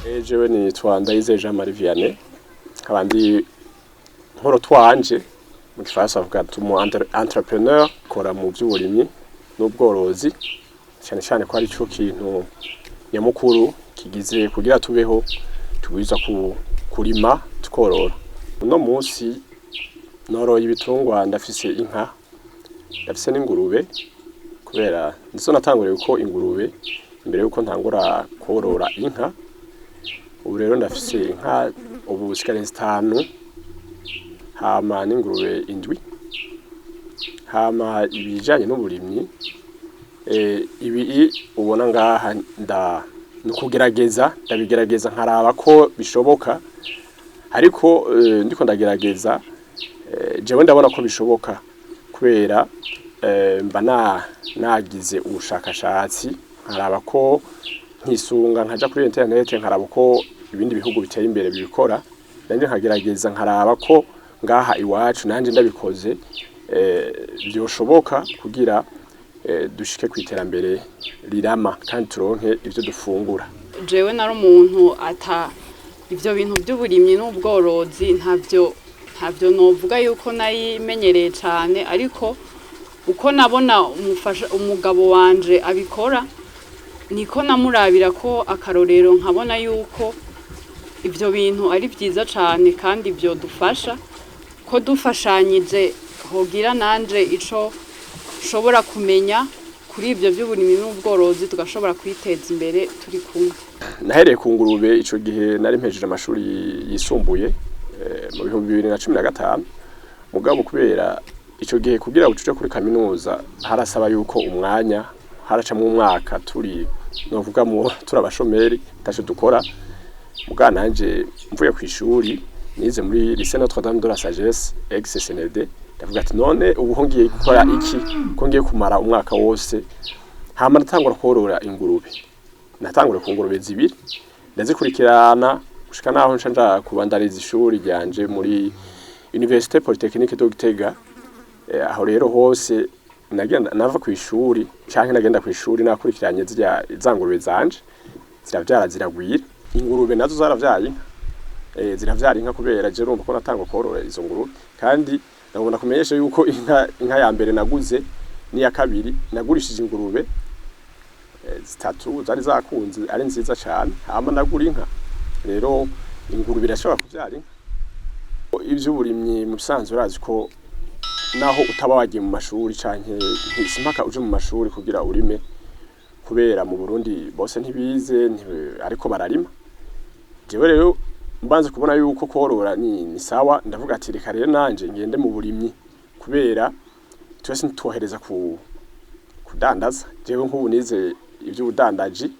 Jewe nitwa Ndayizeye Jean Marie Vianney, abandi nkoro twanje mu Gifaransa bavuga tumu entrepreneur, kora mu by'uburimyi n'ubworozi, cyane cyane ko ari cyo kintu nyamukuru kigize kugira tubeho, tubiza kurima tworora. Uno munsi noroye ibitungwa, ndafise inka, ndafise n'ingurube, kubera nizo natanguriye uko ingurube imbere yuko ntangura korora inka. Ubu rero ndafise inka ubu zikari 5, hama n'ingurube 7, hama ibijanye n'uburimyi ibi ubona ngaha nukugerageza, ndabigerageza nkaraba ko bishoboka, ariko ndiko ndagerageza jewe ndabona ko bishoboka, kubera mba nagize ubushakashatsi nkaraba ko nkisunga nkaja kuri internet nkaraba ko ibindi bihugu biteye imbere bibikora, nanje nkagerageza nkaraba ko ngaha iwacu nanje ndabikoze byoshoboka kugira dushike kwiterambere rirama kandi turonke ivyo dufungura. Jewe nari umuntu ivyo bintu by'uburimyi n'ubworozi ntavyo novuga yuko nayimenyereye cyane, ariko uko nabona umugabo wanje abikora niko namurabira ko akarorero, nkabona yuko ivyo bintu ari byiza cyane kandi byo dufasha ko dufashanyije hogira nanje ico shobora kumenya kuri ivyo by'uburimyi n'ubworozi, tugashobora kwiteza imbere turi kumwe. Nahereye ku ngurube ico gihe nari mpejeje amashuri yisumbuye mu 2015, mugabo kubera ico gihe kugira ucuje kuri kaminuza harasaba yuko umwanya haracamwe umwaka turi novuga mu turabashomeri tacho dukora. Muga nanje mvuye ku ishuri nize muri lycée Notre Dame de la Sagesse ex-CND, ndavuga ati none ubu hongiye gukora iki ko ngiye kumara umwaka wose. Hama natangura korora ingurube, natangura ku ngurube 2 ndazikurikirana gushika naho nca kubandariza ishuri ryanje muri Université Polytechnique de Gitega. Aho rero hose nagenda nava ku ishuri canke nagenda ku ishuri nakurikiranye za ngurube zanje ziravyara ziragwira. Ingurube nazo zaravyaye ziravyara inka, kubera je urumva ko natanga korora izo ngurube, kandi nabona kumenyesha yuko inka ya mbere naguze ni ya kabiri nagurishije ingurube 3 zari zakunze ari nziza cyane, hama nagura inka. Rero ingurube irashobora kuvyara inka. Ivy'uburimyi mu bisanzwe urazi ko naho utaba wagiye mu mashuri canke ntisimaka uje mu mashuri kugira urime, kubera mu Burundi bose ntibize ariko bararima. Jewe rero mbanze kubona yuko korora ni sawa, ndavuga ati reka rero nanje ngende mu burimyi, kubera twese ntitwohereza kudandaza. Jewe nk'ubu nize ivy'ubudandaji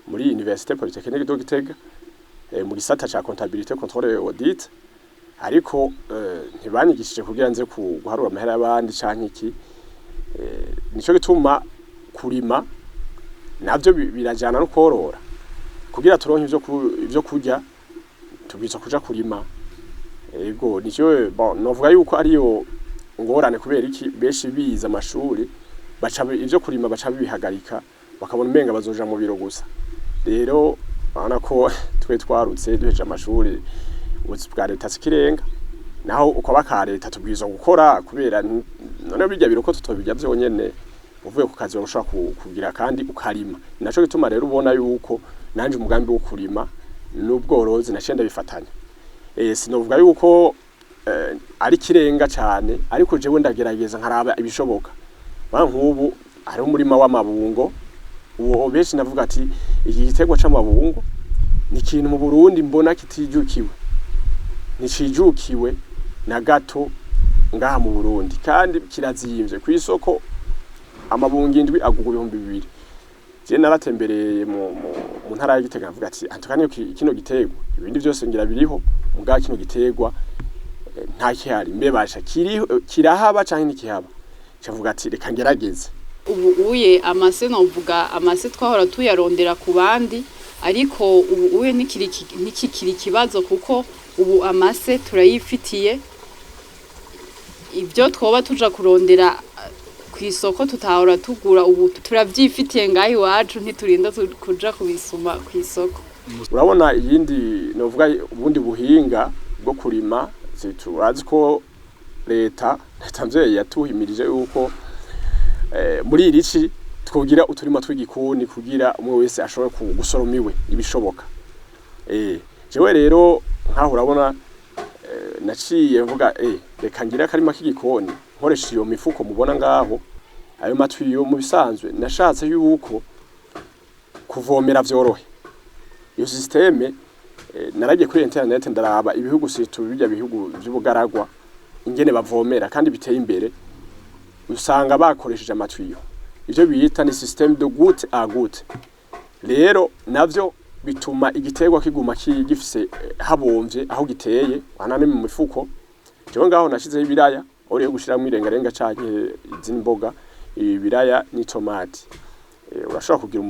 muri Université Polytechnique de Gitega mu gisata ca comptabilité contrôle et audit, ariko ntibanyigishije kugira nze guharura amahera y'abandi canke iki. Nico gituma kurima navyo birajana no korora, kugira turonke ivyo kurya tubwiza kuja kurima. Ego nico novuga yuko ariyo ngorane, kubera iki beshi biza amashuri baca ivyo kurima baca bihagarika, bakabona umenga bazoja mu biro gusa. Rero bana ko twe twarutse duheje amashuri ubuzi bwa leta sikirenga, naho uko baka leta tubwiza gukora, kubera none bijya biro ko tutobijya byonyene uvuye ku kazi ushobora kugira kandi ukarima. Naco gituma rero ubona yuko nanje umugambi wo kurima n'ubworozi nacenda bifatanya. Sinovuga yuko ari kirenga cyane, ariko jewe ndagerageza nkaraba ibishoboka. Nk'ubu ari umurima w'amabungo, uwo beshi navuga ati iki gitegwa c'amabungo ni ikintu mu Burundi mbona kitijukiwe, nicijukiwe na gato ngaha mu Burundi, kandi kirazimvye ku isoko. Amabungo 7 agugwa 2,000. Je naratembereye mu ntara ya Gitega, navuga ati antukane kino gitegwa ibindi byose ngira biriho, muga kino gitegwa nta kihari, mbe basha kirahaba canke nikihaba. Cavuga ati reka ngerageze. Ubu uye amase novuga amase twahora tuyarondera ku bandi, ariko ubu uye nikikiri kibazo, kuko ubu amase turayifitiye. Ibyo twoba tuja kurondera kwisoko tutahora tugura, ubu turavyifitiye ngaho iwacu, ntiturinda kuja kubisuma kwisoko. urabona iyindi novuga ubundi buhinga bwo kurima zitubazi ko leta mvyeyi yatuhimirije yuko muri irici twogira uturima tw'igikoni kugira umwe wese ashobore gusoroma iwe ibishoboka. Jewe rero nkaho urabona naciye mvuga reka ngira akarima k'igikoni nkoresha iyo mifuko mubona ngaho ayo matwi yo mu bisanzwe nashatse yuko kuvomera vyorohe. Iyo systeme naragiye kuri internet ndaraba ibihugu situ bijya bihugu by'ubugaragwa ingene bavomera kandi biteye imbere usanga bakoresheje amatwiyo. Ivyo biyita ni système de goutte à goutte. Rero navyo bituma igiterwa kiguma gifise habomvye aho giteye wanane mu mifuko. Jewe ngaho nashizeho ibiraya ori yo gushiramo irengarenga canke izindi mboga ibiraya ni tomate. Urashobora kugira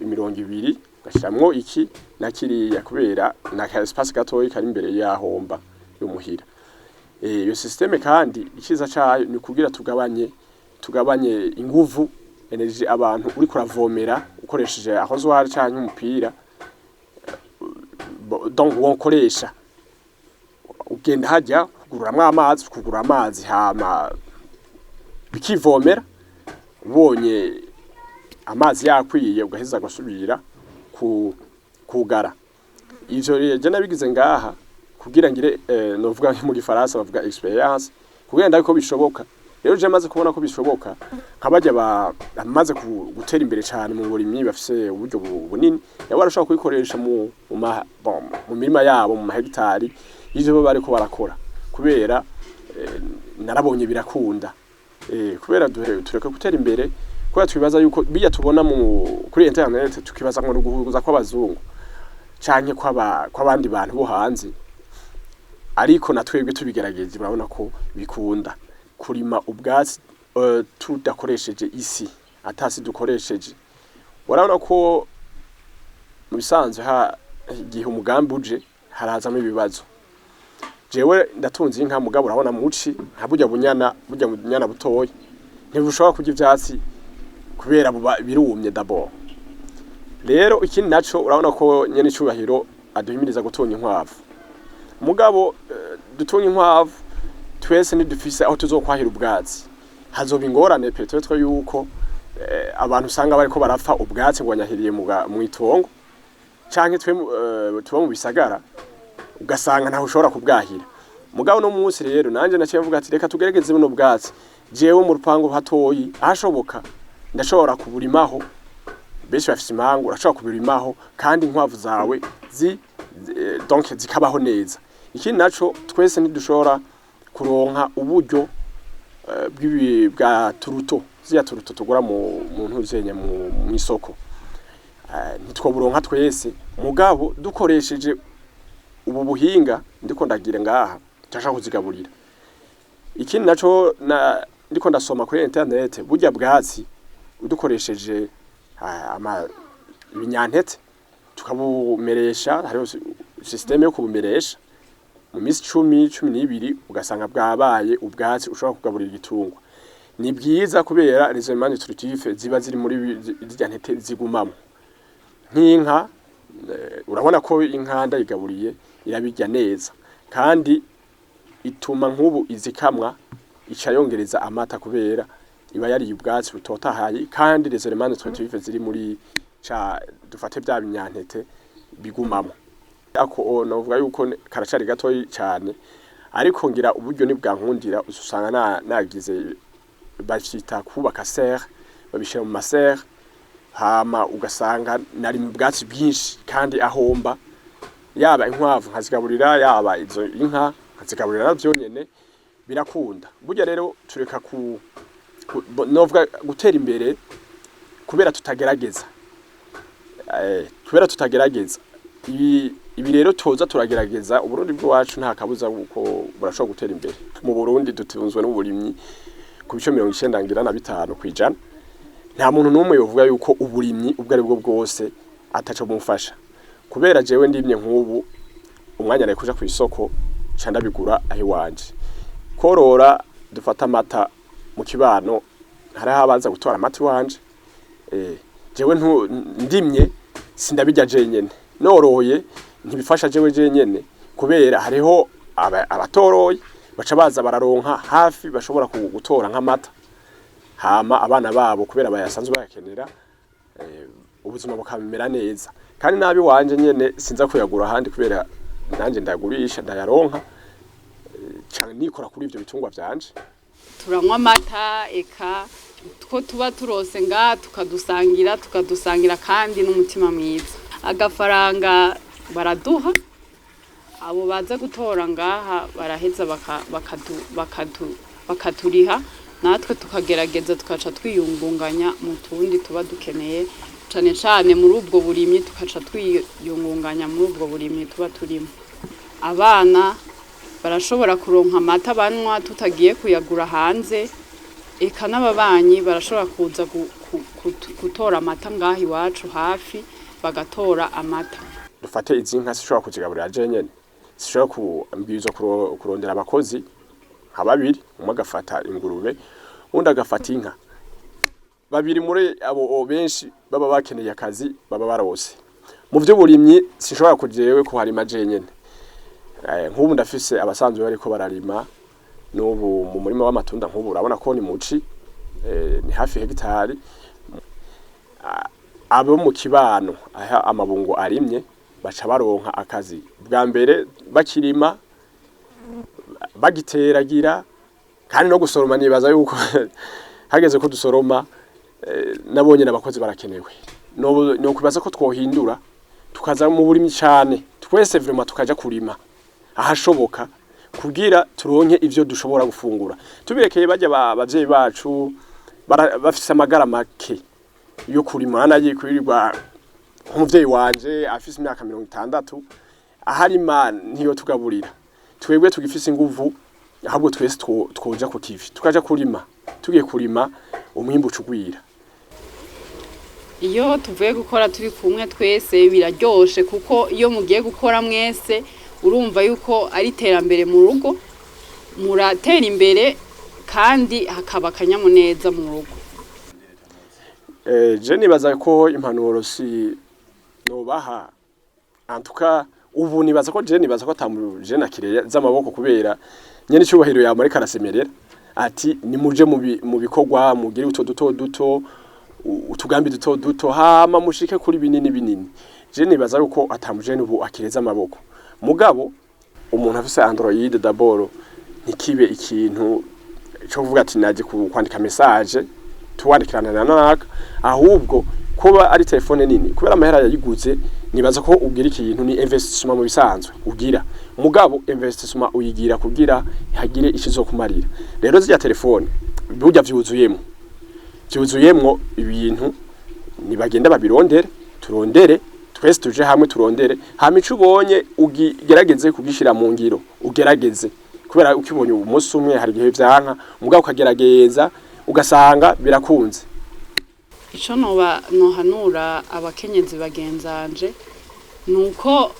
imirongo ibiri ugashiramwo iki na kiriya kubera na espace gatoyi kari imbere yahomba y'umuhira. Iyo systeme kandi ikiza cayo ni kugira tugabanye inguvu energy abantu uri kuravomera ukoresheje aho zwari canke umupira. Donc wonkoresha ugenda hajya kugura amazi hama bikivomera ubonye amazi yakwiye ugaheza gasubira kugara. Ivyo je nabigize ngaha kugira ngire novuga mu gifaransa bavuga experience kugira ndako bishoboka. Rero je maze kubona ko bishoboka nkabajya bamaze gutera imbere cyane mu burimyi bafise uburyo bunini yaba arashaka kuyikoresha mu mirima yabo mu mahegitari ivyo bariko barakora kubera narabonye birakunda. Kubera tureka gutera imbere kubera twibaza yuko biya tubona kuri internet tukibaza ngo guhuza kw'abazungu canke kw'abandi bantu bo hanze, ariko natwebwe tubigerageza urabona ko bikunda kurima ubwatsi tudakoresheje isi atasi dukoresheje. Urabona ko mu bisanzwe gihe umugambi uje harazamo ibibazo. Jewe ndatunze inka mugabo urabona muci ntabujya bunyana butoyi ntibushobora kurya ivyatsi kubera birumye d'abord. Rero ikindi naco urabona ko nyene icubahiro aduhimiriza gutunga inkwavu mugabo dutunga inkwavu twese nidufise aho tuzokwahira ubwatsi hazoba ingorane petero yuko abantu usanga bariko barapfa ubwatsi ngo banyahiriye mu itongo canke tuba mu bisagara ugasanga ntaho ushobora kubwahira. Mugabo no munsi rero nanje naciye mvuga ati reka tugerageze buno bwatsi jewe mu rupango hatoyi ahashoboka ndashobora kuburimaho. Benshi bafise imangu urashobora kuburimaho kandi inkwavu zawe donc zikabaho neza. Ikindi naco twese ntidushobora kuronka uburyo bwa turuto tugura mu ntuzenya mu isoko. Ntitwoburonka twese mugabo dukoresheje ubu buhinga ndiko ndagira ngaha tashaka kuzigaburira. Ikindi naco ndiko ndasoma kuri internet burya bwatsi udukoresheje ibinyantete tukabumeresha hariho systeme yo kubumeresha mu misi 10-12 ugasanga bwabaye ubwatsi ushobora kugaburira igitungwa. Ni bwiza kubera les éléments nutritifs ziba ziri muri ntete zigumamo. Nk'inka urabona ko inka ndayigaburiye irabijya neza kandi ituma nk'ubu izikamwa icayongereza amata kubera iba yari ubwatsi butotahaye kandi les éléments nutritifs ziri muri dufate bya binyantete bigumamo. Ako novuga yuko karacari gatoyi cyane ariko ngira uburyo ni bwankundira usanga nagize bashita kubaka serre babishira mu maserre hama ugasanga nari mu bwatsi bwinshi kandi ahomba yaba inkwavu nkazigaburira yaba izo inka nkazigaburira navyo nyene birakunda. Burya rero tureka novuga gutera imbere kubera tutagerageza ibi rero toza turagerageza. Uburundi bwacu nta kabuza uko burashobora gutera imbere. Mu Burundi dutunzwe n'uburimyi ku bice 95% kwijana. Nta muntu numwe yovuga yuko uburimyi ubwo ari bwo bwose ataco bumufasha kubera jewe ndimye nk'ubu umwanya ari kuja ku isoko canda bigura ahi wanje korora dufata amata mu kibano hari habanza gutora amata wanje jewe ndimye sindabijya jenyene noroye ntibifasha jewe nyene kubera hariho abatoroye baca baza bararonka hafi bashobora gutora nk'amata hama abana babo kubera bayasanzwe bayakenera ubuzima bukamera neza kandi nabi wanje nyene sinza kuyagura handi kubera nanje ndagurisha ndayaronka cyane nikora kuri ivyo bitungwa vyanje turanywa amata eka two tuba turose nga tukadusangira kandi n'umutima mwiza agafaranga baraduha abo baza gutora ngaha baraheza bakaturiha natwe tukagerageza tukaca twiyungunganya mu tundi tuba dukeneye cane cane muri ubwo burimyi tukaca twiyungunganya muri ubwo burimyi tuba turimo abana barashobora kuronka amata banwa tutagiye kuyagura hanze eka n'ababanyi barashobora kuza gutora amata ngaha iwacu hafi bagatora amata dufate izi nka zishobora kuzigaburira je nyene zishobora kumbizwa kurondera abakozi nka babiri umwe agafata ingurube undi agafata inka babiri muri abo benshi baba bakeneye akazi baba barose mu byo burimyi sinshobora kujewe kuharima je nyene nk'ubu ndafise abasanzwe bariko bararima n'ubu mu murima w'amatunda nk'ubu urabona ko ni muci ni hafi hegitari abo mu kibano aha amabungo arimye baca baronka akazi bwa mbere bakirima bagiteragira kandi no gusoroma nibaza yuko hageze ko dusoroma nabonye n'abakozi barakenewe no kubaza ko twohindura tukaza mu burimyi cyane twese vraiment tukaja kurima ahashoboka kugira turonke ivyo dushobora gufungura tubirekeye bajya abavyeyi bacu bafise amagara make yo kurima nagiye kwirirwa umuvyeyi wanje afise imyaka 60 aharima ntiyo tugaburira twebwe tugifise inguvu ahubwo twese twoja ku kivi tukaja kurima tugiye kurima umwimbu ucugwira iyo tuvuye gukora turi kumwe twese biraryoshe kuko iyo mugiye gukora mwese urumva yuko ari terambere mu rugo muratera imbere kandi hakaba akanyamuneza mu rugo je nibaza ko impanuro si nobaha antuka ubu nibaza ko je nibaza ko tamuje nakire z'amaboko kubera nyene cyubahiro ya muri karasemerera ati ni muje mu bikorwa mugire uto duto utugambi duto hama mushike kuri binini je nibaza yuko atamuje n'ubu akireza amaboko mugabo umuntu afise Android d'abord ntikibe ikintu cyo kuvuga ati naje kwandika message tuwandikirana nanaka ahubwo kuba ari telefone nini kubera amahera yayiguze nibaza ko ugira ikintu ni investissement mu bisanzwe ugira mugabo investissement uyigira kugira hagire ikizokumarira rero zya telefone burya vyuzuyemo ibintu nibagenda turondere twese tuje hamwe turondere hama ico ubonye ugerageze kugishira mu ngiro ugerageze kubera ukibonye umunsi umwe hari gihe vyanka mugabo ukagerageza ugasanga birakunze ico nohanura abakenyezi bagenzanje nuko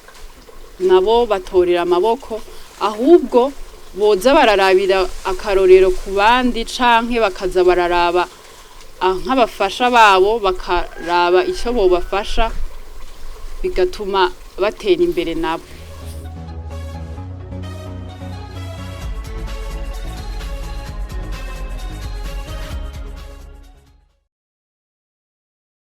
nabo batorera amaboko ahubwo boza bararabira akarorero ku bandi canke bakaza bararaba nk'abafasha babo bakaraba ico bobafasha bigatuma batera imbere nabo